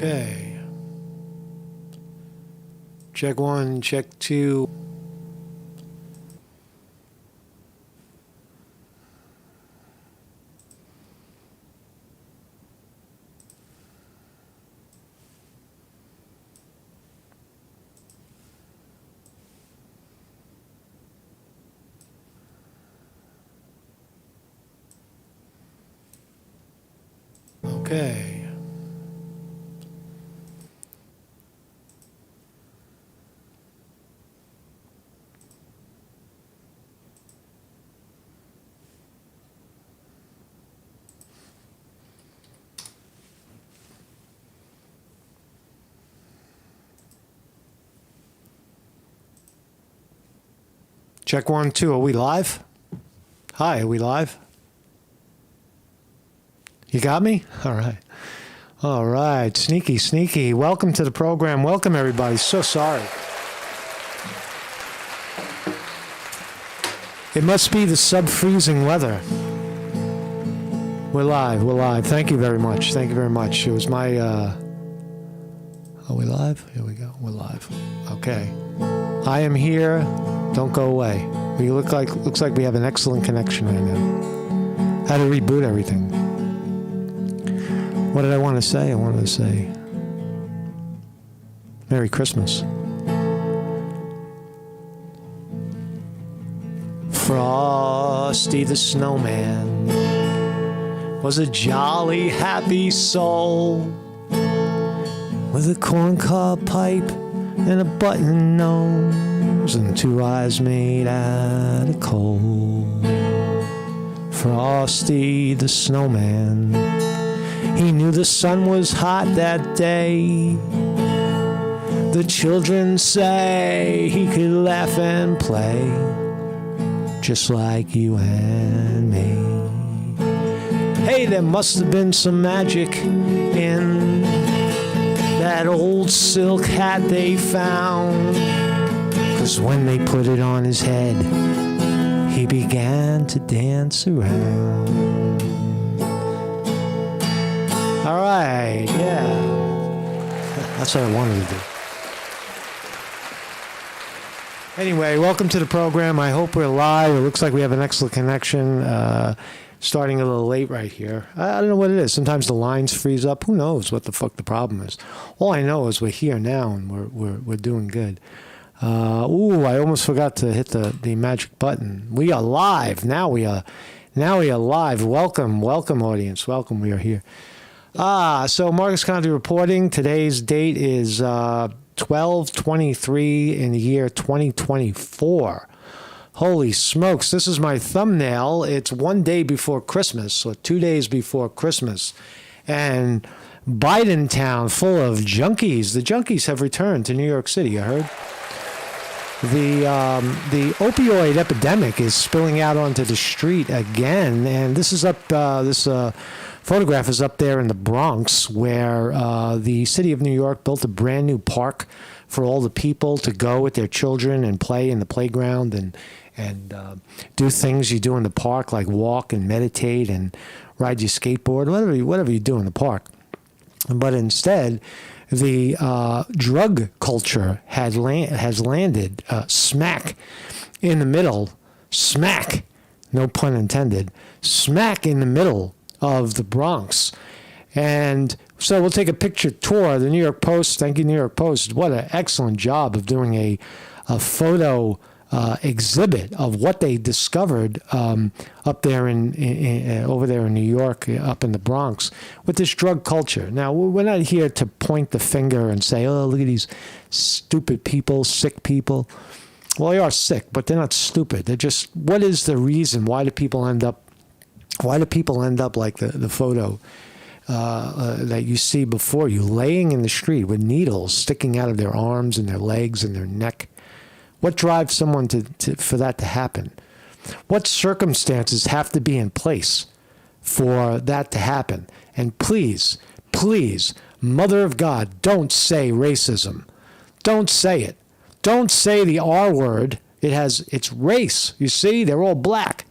Okay. Check one, check two. Okay. Check one, two. Are we live? Hi, are we live? You got me? All right. All right. Sneaky, sneaky. Welcome to the program. Welcome, everybody. So sorry. It must be the sub-freezing weather. We're live. We're live. Thank you very much. Thank you very much. It was my... Are we live? Here we go. We're live. Okay. I am here. Don't go away. We looks like we have an excellent connection right now. How to reboot everything. What did I want to say? I wanted to say Merry Christmas. Frosty the Snowman was a jolly, happy soul with a corncob pipe and a button nose and two eyes made out of coal. Frosty the Snowman, he knew the sun was hot that day. The children say he could laugh and play just like you and me. Hey, there must have been some magic in that old silk hat they found, 'cause when they put it on his head, he began to dance around. All right, yeah. That's what I wanted to do. Anyway, welcome to the program. I hope we're live. It looks like we have an excellent connection. Starting a little late right here. I don't know what it is. Sometimes the lines freeze up. Who knows what the fuck the problem is? All I know is we're here now and we're doing good. I almost forgot to hit the magic button. We are live. Now we are live. Welcome, audience. Welcome. We are here. So Marcus Conte reporting. Today's date is 12/23 in the year 2024. Holy smokes, this is my thumbnail. It's one day before Christmas, or 2 days before Christmas. And Biden town full of junkies. The junkies have returned to New York City, I heard. The opioid epidemic is spilling out onto the street again. And this is up, this photograph is up there in the Bronx, where the city of New York built a brand new park for all the people to go with their children and play in the playground and do things you do in the park, like walk and meditate and ride your skateboard, whatever you do in the park. But instead, the drug culture has landed smack in the middle, smack, no pun intended, smack in the middle of the Bronx. And so we'll take a picture tour. The New York Post, thank you, New York Post. What an excellent job of doing a photo exhibit of what they discovered up there over there in New York, up in the Bronx, with this drug culture. Now, we're not here to point the finger and say, oh, look at these stupid people, sick people. Well, they are sick, but they're not stupid. They're just, what is the reason? Why do people end up like the photo that you see before you, laying in the street with needles sticking out of their arms and their legs and their neck? What drives someone for that to happen? What circumstances have to be in place for that to happen? And please, please, Mother of God, don't say racism. Don't say it. Don't say the R word. It's race. You see, they're all black.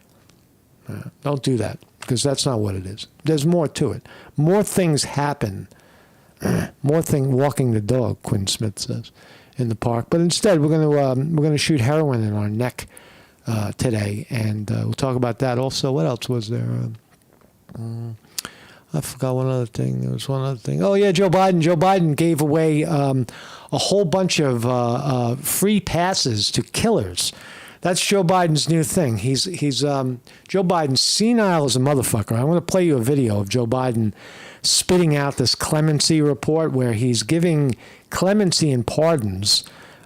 Don't do that, because that's not what it is. There's more to it. More things happen walking the dog, Quinn Smith says, in the park. But instead, we're gonna shoot heroin in our neck today, and we'll talk about that. Also, what else was there? I forgot one other thing. There was one other thing. Oh yeah, Joe Biden. Joe Biden gave away a whole bunch of free passes to killers. That's Joe Biden's new thing. He's Joe Biden's senile as a motherfucker. I want to play you a video of Joe Biden spitting out this clemency report where he's giving clemency and pardons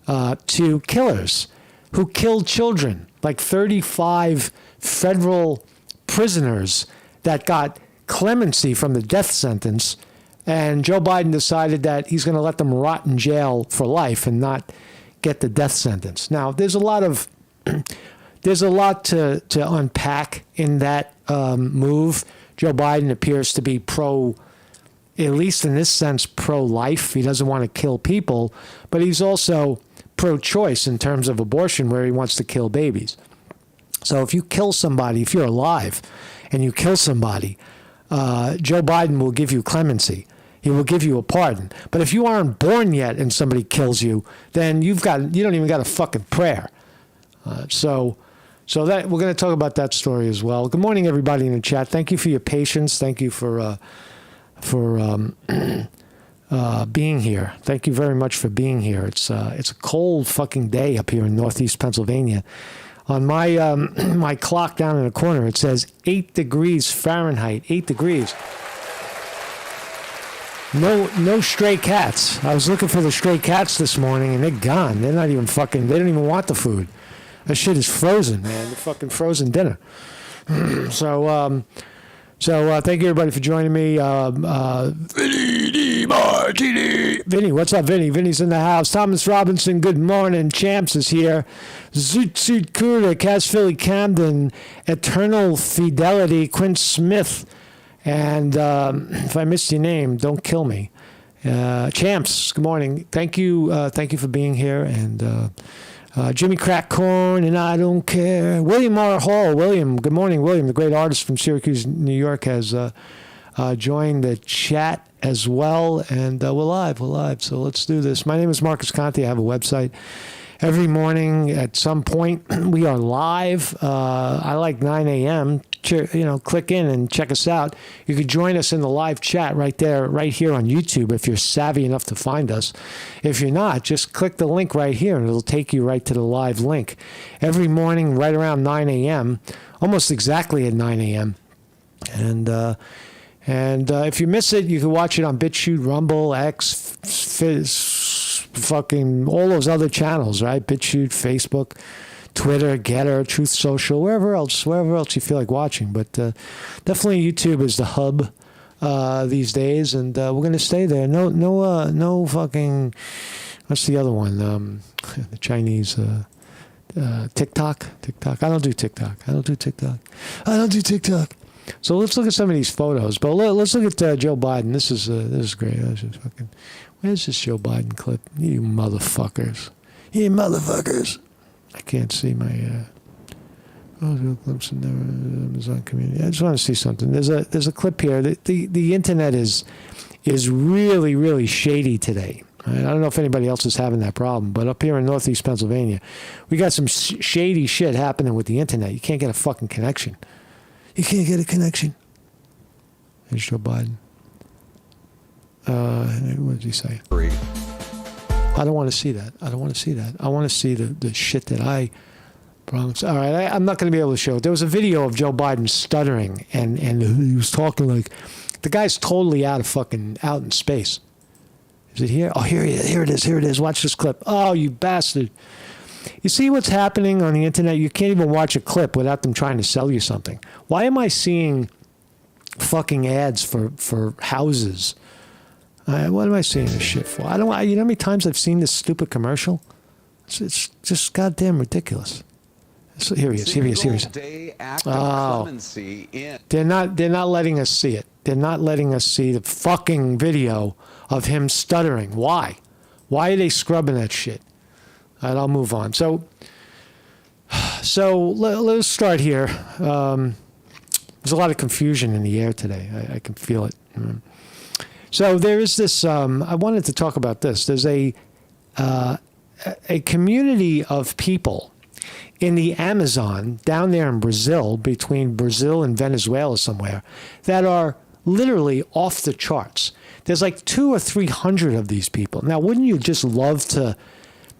to killers who killed children, like 35 federal prisoners that got clemency from the death sentence, and Joe Biden decided that he's going to let them rot in jail for life and not get the death sentence. Now, there's a lot to unpack in that move. Joe Biden appears to be at least in this sense, pro-life. He doesn't want to kill people, but he's also pro-choice in terms of abortion, where he wants to kill babies. So if you kill somebody, if you're alive and you kill somebody, Joe Biden will give you clemency. He will give you a pardon. But if you aren't born yet and somebody kills you, then you don't even got a fucking prayer. So that we're going to talk about that story as well. Good morning, everybody in the chat. Thank you for your patience. Thank you for being here. Thank you very much for being here. It's a cold fucking day up here in Northeast Pennsylvania. On my my clock down in the corner, it says 8 degrees Fahrenheit. 8 degrees. No stray cats. I was looking for the stray cats this morning, and they're gone. They're not even fucking. They don't even want the food. That shit is frozen, man. The fucking frozen dinner. So thank you everybody for joining me. Vinny Martini. Vinny, what's up, Vinny? Vinny's in the house. Thomas Robinson, good morning. Champs is here. Zoot Kuda, Cass Philly Camden, Eternal Fidelity, Quinn Smith, and if I missed your name, don't kill me. Champs, good morning. Thank you for being here, and Jimmy Crackcorn, and I don't care. William R. Hall. William, good morning, William, the great artist from Syracuse, New York, has joined the chat as well, and we're live, so let's do this. My name is Marcus Conte. I have a website. Every morning at some point, we are live. I like 9 a.m. Click in and check us out. You could join us in the live chat right there, right here on YouTube, if you're savvy enough to find us. If you're not, just click the link right here, and it'll take you right to the live link. Every morning, right around 9 a.m., almost exactly at 9 a.m., and if you miss it, you can watch it on BitChute, Rumble, X, fucking all those other channels, right? BitChute, Facebook, Twitter, Getter, Truth Social, wherever else you feel like watching. But definitely YouTube is the hub these days, and we're gonna stay there. No fucking. What's the other one? The Chinese TikTok. I don't do TikTok. So let's look at some of these photos. But let's look at Joe Biden. This is great. This is fucking. Where's this Joe Biden clip? You motherfuckers. I can't see my clips in the Amazon community. I just want to see something. There's a clip here. The internet is really, really shady today. Right? I don't know if anybody else is having that problem, but up here in Northeast Pennsylvania, we got some shady shit happening with the internet. You can't get a fucking connection. You can't get a connection. There's Joe Biden. What did he say? I don't want to see that. I want to see the shit that I Bronx. All right, I'm not going to be able to show it. There was a video of Joe Biden stuttering, and he was talking like the guy's totally out in space. Is it here? Oh, here it is. Watch this clip. Oh, you bastard. You see what's happening on the internet? You can't even watch a clip without them trying to sell you something. Why am I seeing fucking ads for houses? What am I seeing this shit for? You know how many times I've seen this stupid commercial? It's just goddamn ridiculous. So here he is. Oh, they're not letting us see it. They're not letting us see the fucking video of him stuttering. Why? Why are they scrubbing that shit? All right, I'll move on. So let's start here. There's a lot of confusion in the air today. I can feel it. So there is this. I wanted to talk about this. There's a community of people in the Amazon down there in Brazil, between Brazil and Venezuela somewhere, that are literally off the charts. There's like 200 or 300 of these people. Now, wouldn't you just love to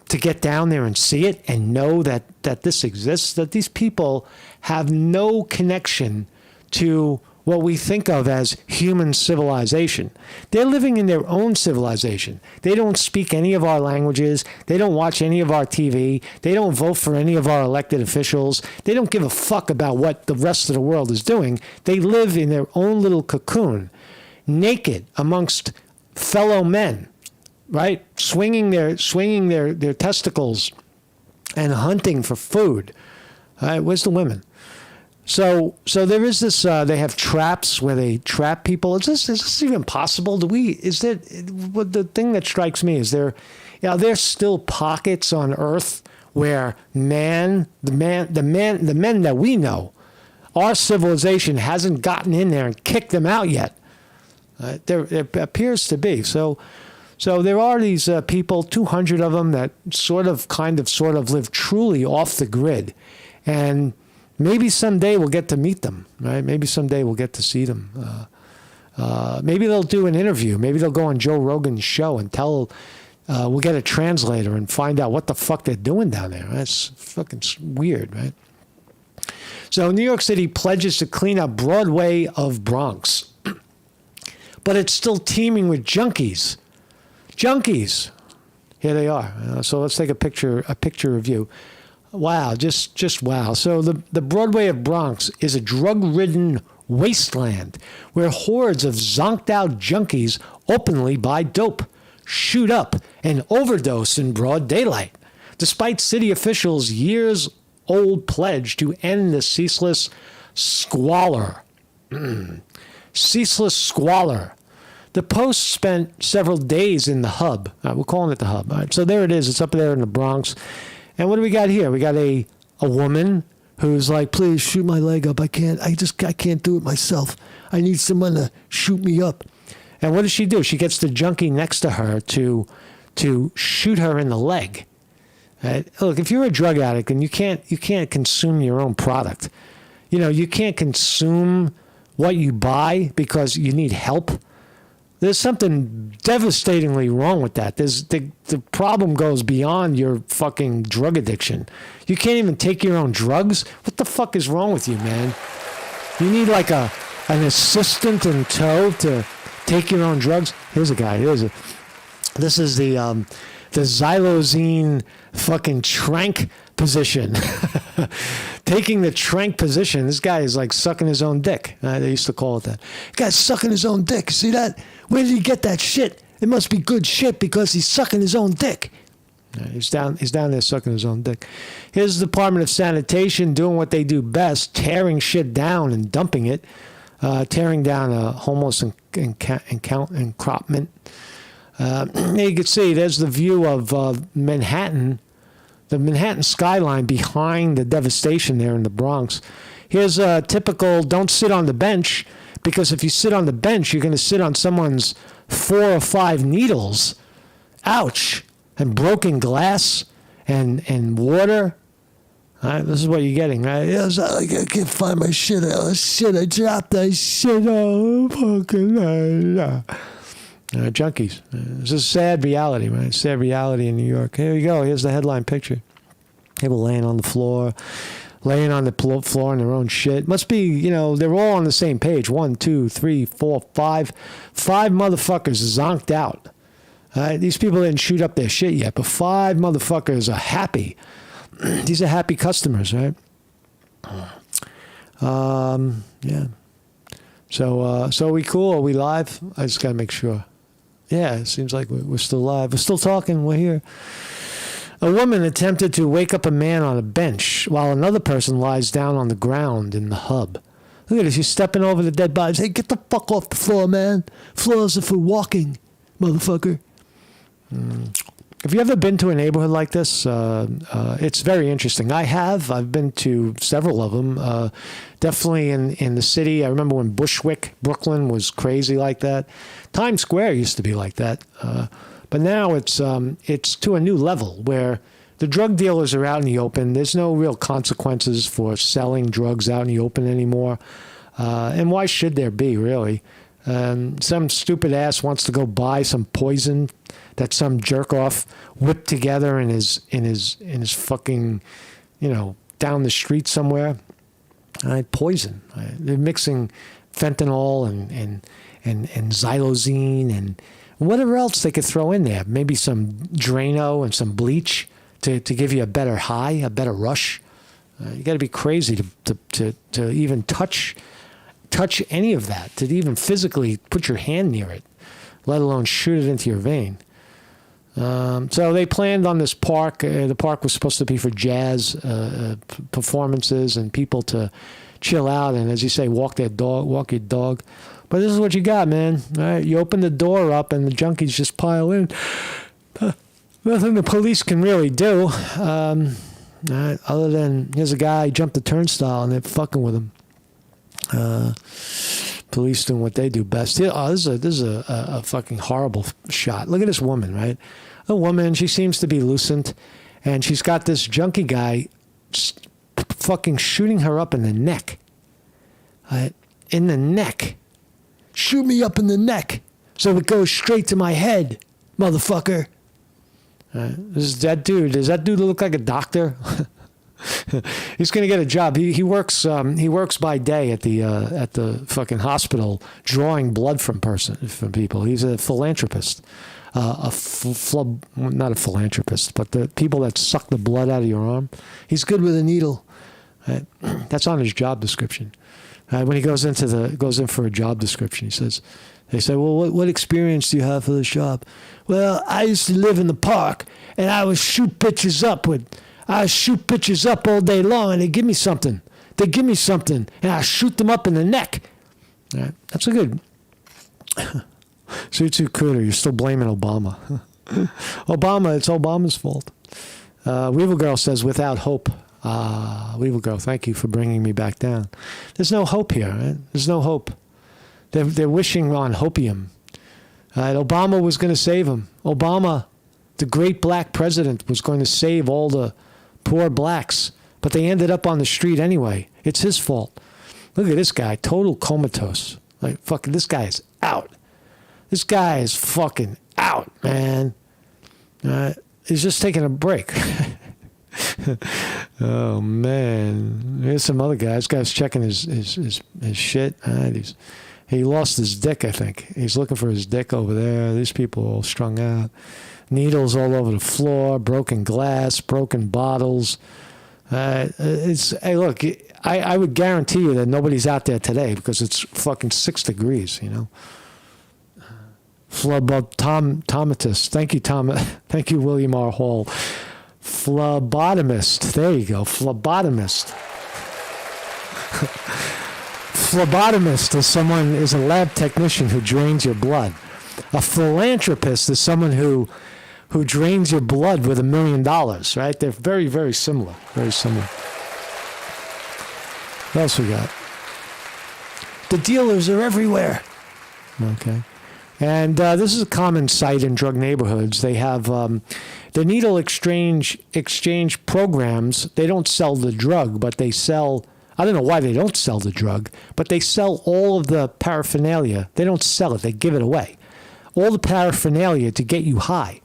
get down there and see it and know that this exists, that these people have no connection to what we think of as human civilization. They're living in their own civilization. They don't speak any of our languages. They don't watch any of our TV. They don't vote for any of our elected officials. They don't give a fuck about what the rest of the world is doing. They live in their own little cocoon, naked amongst fellow men, right? Swinging their testicles and hunting for food. All right, where's the women? So there is this. They have traps where they trap people. Is this even possible? What the thing that strikes me is there's still pockets on Earth where the men that we know, our civilization hasn't gotten in there and kicked them out yet. There appears to be. So there are these people, 200 of them, that sort of live truly off the grid, and maybe someday we'll get to meet them, right? Maybe someday we'll get to see them. Maybe they'll do an interview. Maybe they'll go on Joe Rogan's show and we'll get a translator and find out what the fuck they're doing down there. That's fucking weird, right? So New York City pledges to clean up Broadway of Bronx. But it's still teeming with junkies. Junkies. Here they are. So let's take a picture review. Wow, just wow. So the Broadway of Bronx is a drug-ridden wasteland where hordes of zonked-out junkies openly buy dope, shoot up, and overdose in broad daylight, despite city officials' years-old pledge to end the ceaseless squalor. Ceaseless squalor. The Post spent several days in the hub. We're calling it the hub. All right, so there it is. It's up there in the Bronx. And what do we got here? We got a woman who's like, please shoot my leg up. I can't do it myself. I need someone to shoot me up. And what does she do? She gets the junkie next to her to shoot her in the leg. Right? Look, if you're a drug addict and you can't consume your own product, you can't consume what you buy because you need help. There's something devastatingly wrong with that. The problem goes beyond your fucking drug addiction. You can't even take your own drugs? What the fuck is wrong with you, man? You need like an assistant in tow to take your own drugs? Here's a guy. This is the xylozine fucking trank position. Taking the trank position. This guy is like sucking his own dick. They used to call it that. Guy's sucking his own dick. See that? Where did he get that shit? It must be good shit because he's sucking his own dick. He's down there sucking his own dick. Here's the Department of Sanitation doing what they do best, tearing shit down and dumping it, tearing down a homeless encampment. You can see there's the view of Manhattan, the Manhattan skyline behind the devastation there in the Bronx. Here's a typical don't sit on the bench, because if you sit on the bench, you're going to sit on someone's 4 or 5 needles. Ouch. And broken glass and water. This is what you're getting, right? I can't find my shit. Oh, shit, I dropped that shit. Oh, fucking junkies. This is sad reality, right? Sad reality in New York. Here you go. Here's the headline picture. People laying on the floor. Laying on the floor in their own shit. Must be, they're all on the same page. 1, 2, 3, 4, 5. 5 motherfuckers zonked out. These people didn't shoot up their shit yet, but 5 motherfuckers are happy. These are happy customers, right? Yeah. So are we cool? Are we live? I just got to make sure. Yeah, it seems like we're still live. We're still talking. We're here. A woman attempted to wake up a man on a bench while another person lies down on the ground in the hub. Look at this. She's stepping over the dead bodies. Hey, get the fuck off the floor, man. Floors are for walking, motherfucker. Have you ever been to a neighborhood like this? It's very interesting. I've been to several of them. Definitely in the city. I remember when Bushwick, Brooklyn, was crazy like that. Times Square used to be like that. But now it's to a new level where the drug dealers are out in the open. There's no real consequences for selling drugs out in the open anymore. And why should there be, really? Some stupid ass wants to go buy some poison that some jerk off whipped together in his fucking, down the street somewhere. Poison. They're mixing fentanyl and xylozine and whatever else they could throw in there. Maybe some Drano and some bleach to give you a better high, a better rush. You got to be crazy to even touch any of that, to even physically put your hand near it, let alone shoot it into your vein. So they planned on this park. The park was supposed to be for jazz performances and people to chill out and, as you say, walk your dog. But this is what you got, man. All right, you open the door up and the junkies just pile in. Nothing the police can really do. Other than, here's a guy, jumped the turnstile and they're fucking with him. Police doing what they do best. This is a fucking horrible shot. Look at this woman, right? A woman, she seems to be lucent, and she's got this junkie guy fucking shooting her up in the neck. In the neck. Shoot me up in the neck so it goes straight to my head, motherfucker. Does that dude look like a doctor? He's going to get a job. He works by day at the fucking hospital drawing blood from people. He's a philanthropist. Not a philanthropist, but the people that suck the blood out of your arm. He's good with a needle. That's on his job description. When he goes in for a job description, they say, well, what experience do you have for this job? Well, I used to live in the park, and I would shoot bitches up all day long, and they give me something. And I shoot them up in the neck. Right? That's a good. Suitsu Cooter, you're still blaming Obama. It's Obama's fault. Weevil Girl says, without hope. Weevil Girl, thank you for bringing me back down. There's no hope here, right? There's no hope. They're wishing on hopium. Obama was going to save him. Obama, the great black president, was going to save all the poor blacks, but they ended up on the street anyway. It's his fault. Look at this guy, total comatose. Like, fucking, this guy is out. This guy is fucking out, man. He's just taking a break. Oh, man. Here's some other guy. This guy's checking his shit. He lost his dick, I think. He's looking for his dick over there. These people are all strung out. Needles all over the floor, broken glass, broken bottles. Hey, look, I would guarantee you that nobody's out there today because it's fucking 6 degrees, Phlebotomist. Thank you, Tom. Thank you, William R. Hall. Phlebotomist. There you go. Phlebotomist. Phlebotomist is a lab technician who drains your blood. A philanthropist is someone who drains your blood with $1 million, right? They're very, very similar. Very similar. What else we got? The dealers are everywhere. Okay. And this is a common sight in drug neighborhoods. They have the needle exchange programs. They don't sell the drug, but they sell, I don't know why they don't sell the drug, but they sell all of the paraphernalia. They don't sell it. They give it away. All the paraphernalia to get you high.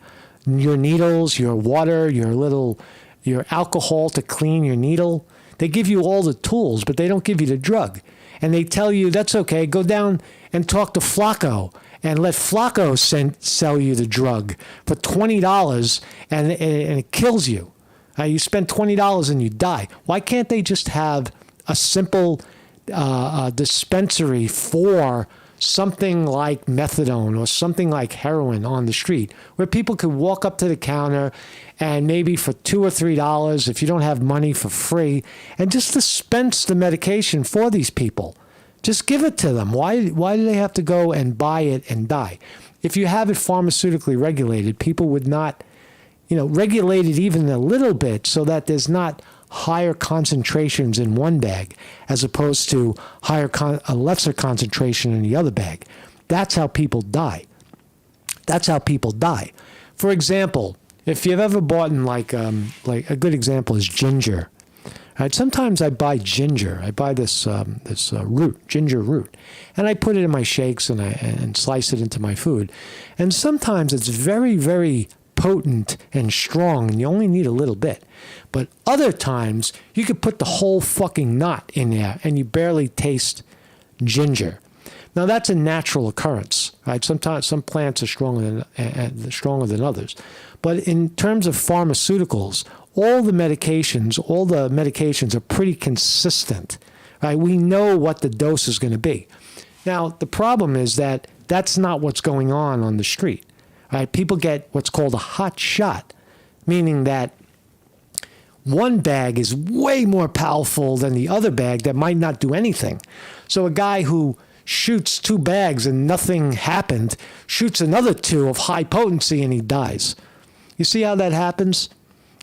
Your needles, your water, your alcohol to clean your needle. They give you all the tools, but they don't give you the drug. And they tell you, that's okay, go down and talk to Flacco and let Flacco sell you the drug for $20 and it kills you. You spend $20 and you die. Why can't they just have a simple dispensary for something like methadone or something like heroin on the street where people could walk up to the counter and maybe for $2 or $3, if you don't have money, for free, and just dispense the medication for these people? Just give it to them. Why do they have to go and buy it and die? If you have it pharmaceutically regulated, people would not regulate it even a little bit so that there's not higher concentrations in one bag as opposed to a lesser concentration in the other bag. That's how people die. That's how people die. For example, if you've ever bought in like a good example is ginger. Right? Sometimes I buy ginger. I buy this root, ginger root, and I put it in my shakes and slice it into my food. And sometimes it's very, very potent and strong, and you only need a little bit. But other times you could put the whole fucking knot in there, and you barely taste ginger. Now that's a natural occurrence, right? Sometimes some plants are stronger than others, but in terms of pharmaceuticals, all the medications are pretty consistent, right? We know what the dose is going to be. Now the problem is that that's not what's going on the street, right? People get what's called a hot shot, meaning that one bag is way more powerful than the other bag that might not do anything. So a guy who shoots 2 bags and nothing happened, shoots another 2 of high potency and he dies. You see how that happens?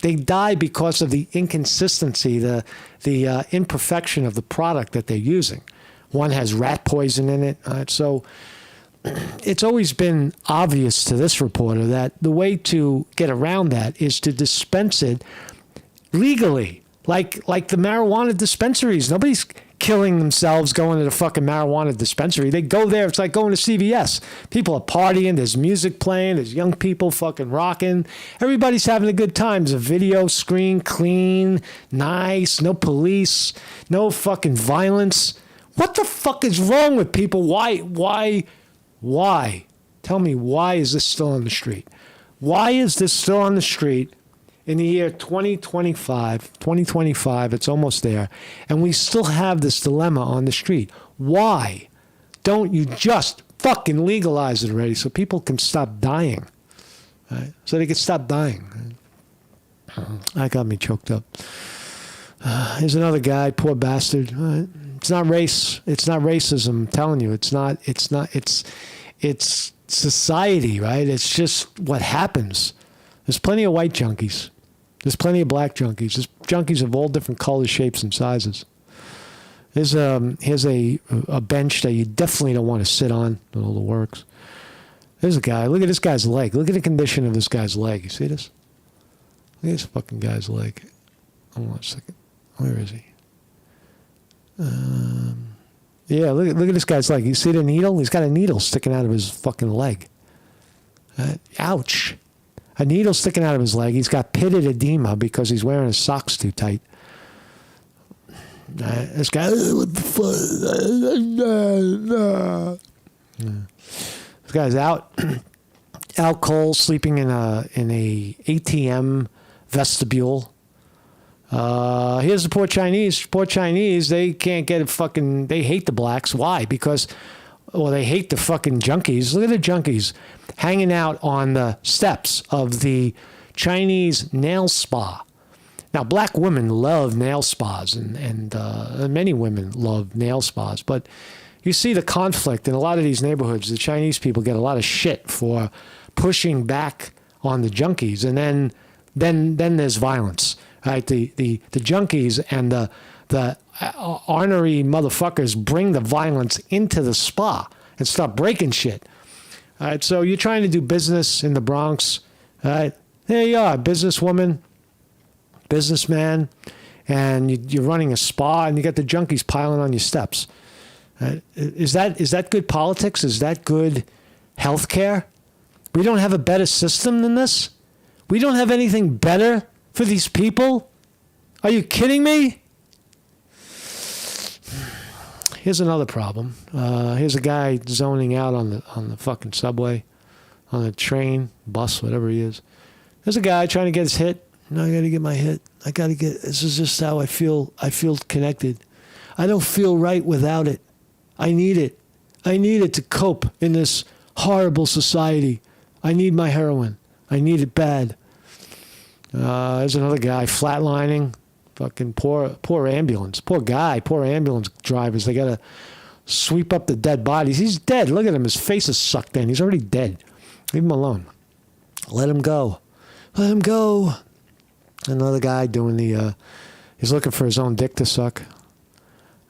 They die because of the inconsistency, the imperfection of the product that they're using. One has rat poison in it. So it's always been obvious to this reporter that the way to get around that is to dispense it legally, like the marijuana dispensaries. Nobody's killing themselves going to the fucking marijuana dispensary. They go there. It's like going to CVS. People are partying. There's music playing. There's young people fucking rocking. Everybody's having a good time. There's a video screen, clean, nice, no police, no fucking violence. What the fuck is wrong with people? Why? Tell me, why is this still on the street? Why is this still on the street? In the year 2025, it's almost there, and we still have this dilemma on the street. Why don't you just fucking legalize it already so people can stop dying? Right? So they can stop dying. That got me choked up. Here's another guy, poor bastard. It's not race. It's not racism. I'm telling you, it's not. It's society, right? It's just what happens. There's plenty of white junkies. There's plenty of black junkies. There's junkies of all different colors, shapes, and sizes. Here's a bench that you definitely don't want to sit on in all the works. There's a guy. Look at this guy's leg. Look at the condition of this guy's leg. You see this? Look at this fucking guy's leg. Hold on a second. Where is he? Yeah, look at this guy's leg. You see the needle? He's got a needle sticking out of his fucking leg. Ouch. A needle sticking out of his leg. He's got pitted edema because he's wearing his socks too tight. This guy, what the fuck? This guy's out cold, sleeping in a ATM vestibule. Here's the poor Chinese. Poor Chinese, they can't get they hate the blacks. Why? Because, they hate the fucking junkies. Look at the junkies hanging out on the steps of the Chinese nail spa. Now, black women love nail spas, and many women love nail spas. But you see the conflict in a lot of these neighborhoods. The Chinese people get a lot of shit for pushing back on the junkies, and then there's violence. Right? The junkies and the ornery motherfuckers bring the violence into the spa and start breaking shit. All right, so you're trying to do business in the Bronx. All right, there you are, businesswoman, businessman, and you're running a spa, and you got the junkies piling on your steps. Right? Is that good politics? Is that good health care? We don't have a better system than this? We don't have anything better for these people? Are you kidding me? Here's another problem. Here's a guy zoning out on the fucking subway, on the train, bus, whatever he is. There's a guy trying to get his hit. No, I got to get my hit. This is just how I feel. I feel connected. I don't feel right without it. I need it. I need it to cope in this horrible society. I need my heroin. I need it bad. There's another guy flatlining. Fucking poor ambulance. Poor guy. Poor ambulance drivers. They got to sweep up the dead bodies. He's dead. Look at him. His face is sucked in. He's already dead. Leave him alone. Let him go. Let him go. Another guy doing he's looking for his own dick to suck.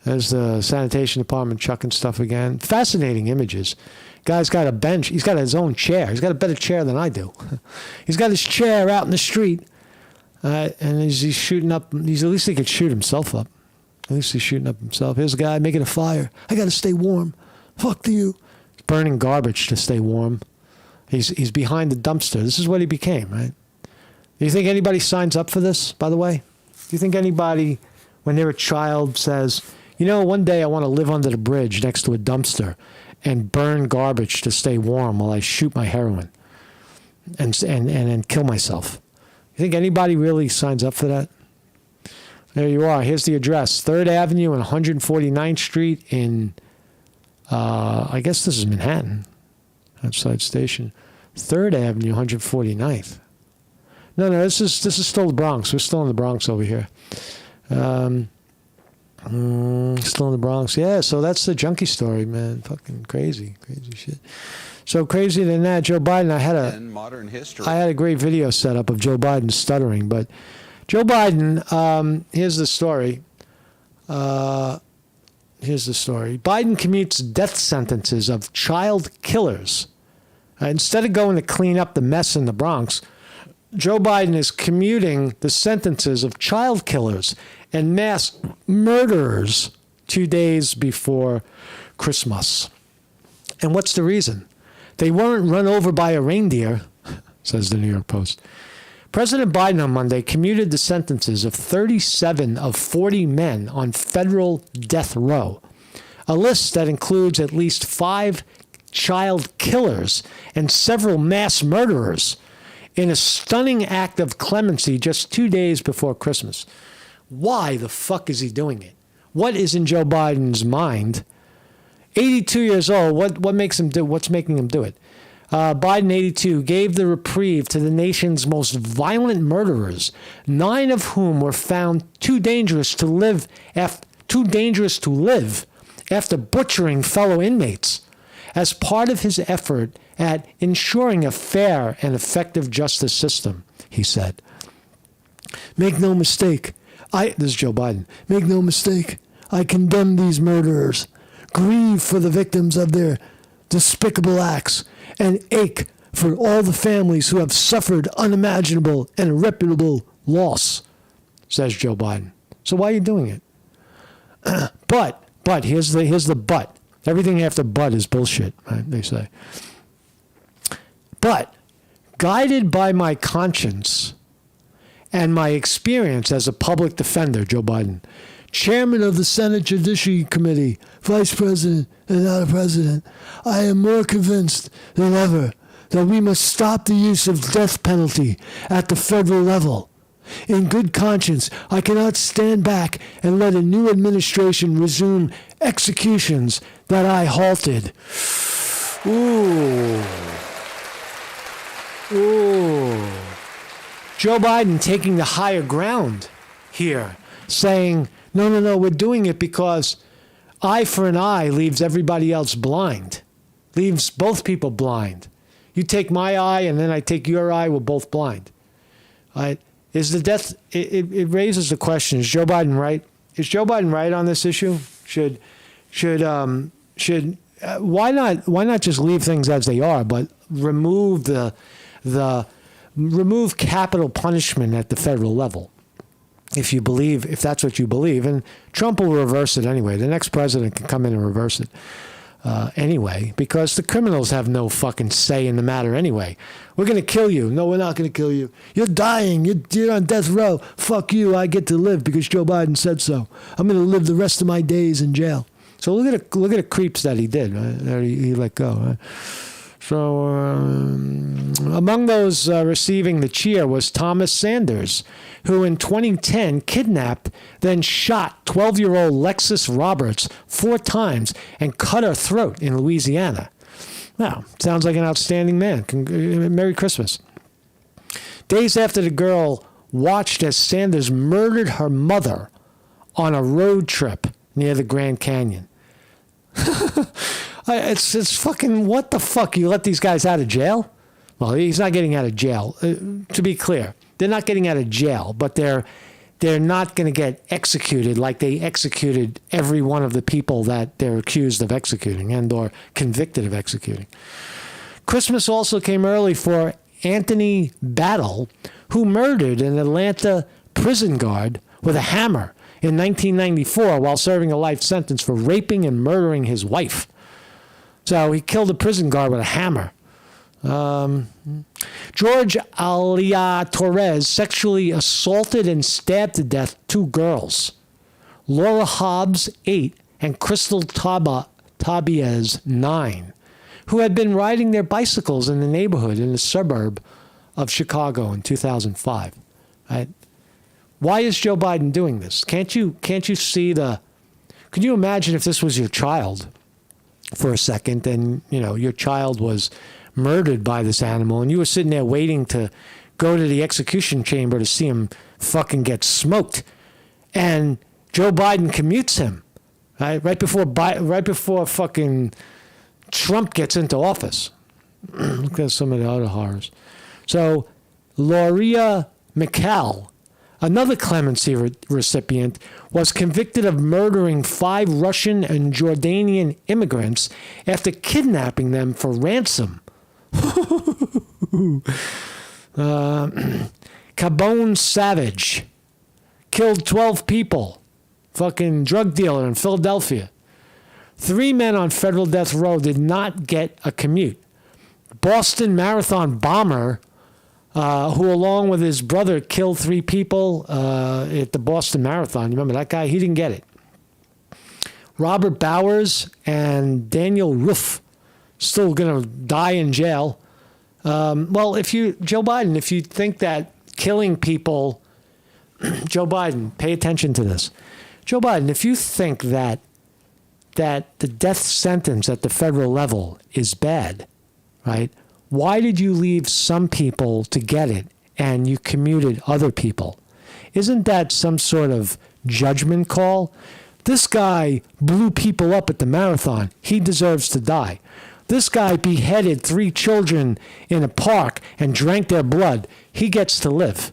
There's the sanitation department chucking stuff again. Fascinating images. Guy's got a bench. He's got his own chair. He's got a better chair than I do. He's got his chair out in the street. And he's shooting up. At least he could shoot himself up. At least he's shooting up himself. Here's a guy making a fire. I got to stay warm. Fuck you. He's burning garbage to stay warm. He's behind the dumpster. This is what he became, right? Do you think anybody signs up for this, by the way? Do you think anybody, when they're a child, says, one day I want to live under the bridge next to a dumpster and burn garbage to stay warm while I shoot my heroin and kill myself? You think anybody really signs up for that? There you are. Here's the address. 3rd Avenue and 149th Street in, I guess this is Manhattan, outside station. 3rd Avenue, 149th. No, this is still the Bronx. We're still in the Bronx over here. Still in the Bronx. Yeah, so that's the junkie story, man. Fucking crazy shit. So crazier than that, Joe Biden, I had a great video set up of Joe Biden stuttering, but Joe Biden, here's the story. Biden commutes death sentences of child killers. Instead of going to clean up the mess in the Bronx, Joe Biden is commuting the sentences of child killers and mass murderers 2 days before Christmas. And what's the reason? They weren't run over by a reindeer, says the New York Post. President Biden on Monday commuted the sentences of 37 of 40 men on federal death row, a list that includes at least 5 child killers and several mass murderers, in a stunning act of clemency just 2 days before Christmas. Why the fuck is he doing it? What is in Joe Biden's mind? 82 years old, what makes him do? What's making him do it? Biden, 82, gave the reprieve to the nation's most violent murderers, 9 of whom were found too dangerous to live after butchering fellow inmates, as part of his effort at ensuring a fair and effective justice system, he said. Make no mistake, this is Joe Biden, make no mistake, I condemn these murderers, grieve for the victims of their despicable acts, and ache for all the families who have suffered unimaginable and irreparable loss, says Joe Biden. So why are you doing it? But here's the but. Everything after but is bullshit, right? They say. But guided by my conscience and my experience as a public defender, Joe Biden, chairman of the Senate Judiciary Committee, vice president and not a president, I am more convinced than ever that we must stop the use of death penalty at the federal level. In good conscience, I cannot stand back and let a new administration resume executions that I halted. Ooh. Joe Biden taking the higher ground here, saying, no, we're doing it because eye for an eye leaves everybody else blind, leaves both people blind. You take my eye and then I take your eye, we're both blind. Right? Is the death, it raises the question, is Joe Biden right? Is Joe Biden right on this issue? Why not just leave things as they are, but remove remove capital punishment at the federal level? If that's what you believe, and Trump will reverse it anyway. The next president can come in and reverse it anyway, because the criminals have no fucking say in the matter anyway. We're going to kill you. No, we're not going to kill you. You're dying. You're on death row. Fuck you. I get to live because Joe Biden said so. I'm going to live the rest of my days in jail. So look at the creeps that he did. Right? That he let go. Right? So among those receiving the cheer was Thomas Sanders, who in 2010 kidnapped, then shot 12-year-old Lexus Roberts 4 times and cut her throat in Louisiana. Wow, sounds like an outstanding man. Merry Christmas. Days after the girl watched as Sanders murdered her mother on a road trip near the Grand Canyon. It's fucking, what the fuck? You let these guys out of jail? Well, he's not getting out of jail. To be clear, they're not getting out of jail, but they're not going to get executed like they executed every one of the people that they're accused of executing and or convicted of executing. Christmas also came early for Anthony Battle, who murdered an Atlanta prison guard with a hammer in 1994 while serving a life sentence for raping and murdering his wife. So he killed a prison guard with a hammer. George Alia Torres sexually assaulted and stabbed to death 2 girls. Laura Hobbs, 8, and Crystal Tabias, 9, who had been riding their bicycles in the neighborhood in the suburb of Chicago in 2005. Right? Why is Joe Biden doing this? Can't you see the... Could you imagine if this was your child for a second and, your child was murdered by this animal and you were sitting there waiting to go to the execution chamber to see him fucking get smoked, and Joe Biden commutes him right before fucking Trump gets into office. Look at some of the other horrors. So Loria McCall, another clemency recipient, was convicted of murdering 5 Russian and Jordanian immigrants after kidnapping them for ransom. Cabone Savage killed 12 people. Fucking drug dealer in Philadelphia. 3 men on federal death row did not get a commute. Boston Marathon bomber, who along with his brother killed 3 people at the Boston Marathon. You remember that guy? He didn't get it. Robert Bowers and Daniel Roof still going to die in jail. Joe Biden, if you think that killing people, Joe Biden, pay attention to this. Joe Biden, if you think that the death sentence at the federal level is bad, right? Why did you leave some people to get it and you commuted other people? Isn't that some sort of judgment call? This guy blew people up at the marathon. He deserves to die. This guy beheaded 3 children in a park and drank their blood. He gets to live.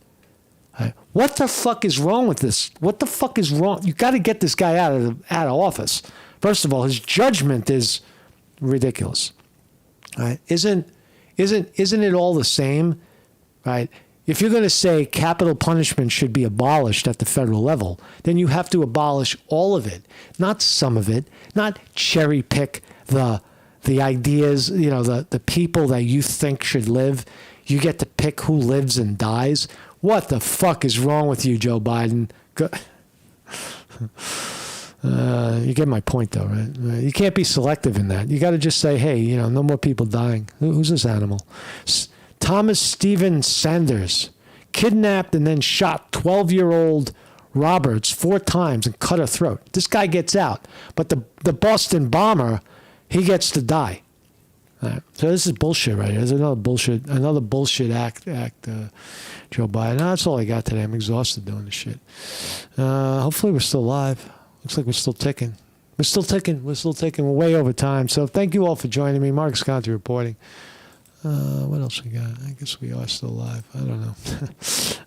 What the fuck is wrong with this? What the fuck is wrong? You got to get this guy out of office. First of all, his judgment is ridiculous. Right? Isn't it all the same? Right? If you're going to say capital punishment should be abolished at the federal level, then you have to abolish all of it, not some of it, not cherry pick the ideas, the people that you think should live. You get to pick who lives and dies. What the fuck is wrong with you, Joe Biden? You get my point, though, right? You can't be selective in that. You got to just say, hey, no more people dying. Who's this animal? Thomas Stephen Sanders kidnapped and then shot 12-year-old Roberts 4 times and cut her throat. This guy gets out, but the Boston bomber, he gets to die. Right. So this is bullshit right here. There's another bullshit act, Joe Biden. That's all I got today. I'm exhausted doing this shit. Hopefully we're still live. Looks like we're still ticking. We're still ticking. We're way over time. So thank you all for joining me. Marcus Conte reporting. What else we got? I guess we are still live. I don't know.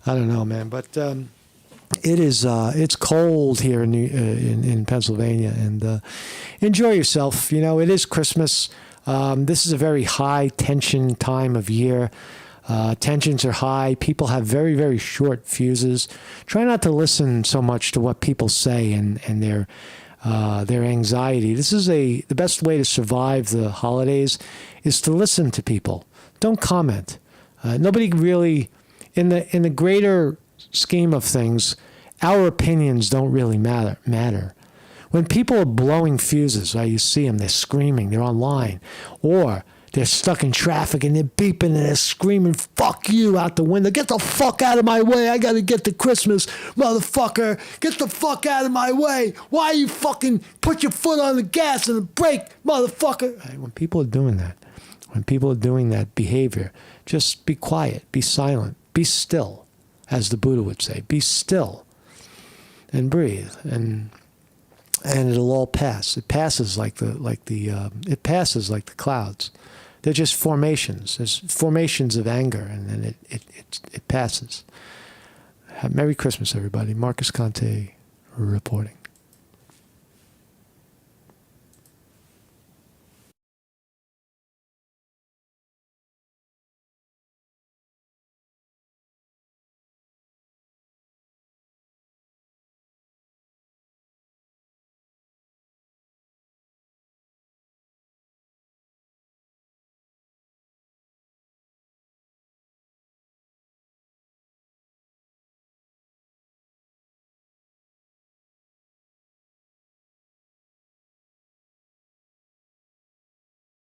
I don't know, man. But it is. It's cold here in Pennsylvania, and enjoy yourself. It is Christmas. This is a very high tension time of year. Tensions are high. People have very, very short fuses. Try not to listen so much to what people say and their anxiety. This is the best way to survive the holidays is to listen to people. Don't comment. Nobody really, in the greater scheme of things, our opinions don't really matter. When people are blowing fuses, right, you see them, they're screaming, they're online, or they're stuck in traffic and they're beeping and they're screaming, fuck you, out the window. Get the fuck out of my way. I got to get to Christmas, motherfucker. Get the fuck out of my way. Why you fucking put your foot on the gas and the brake, motherfucker? Right, when people are doing that behavior, just be quiet, be silent, be still, as the Buddha would say. Be still and breathe, and it'll all pass. It passes like the clouds. They're just formations. There's formations of anger, and then it passes. Merry Christmas, everybody. Marcus Conte reporting.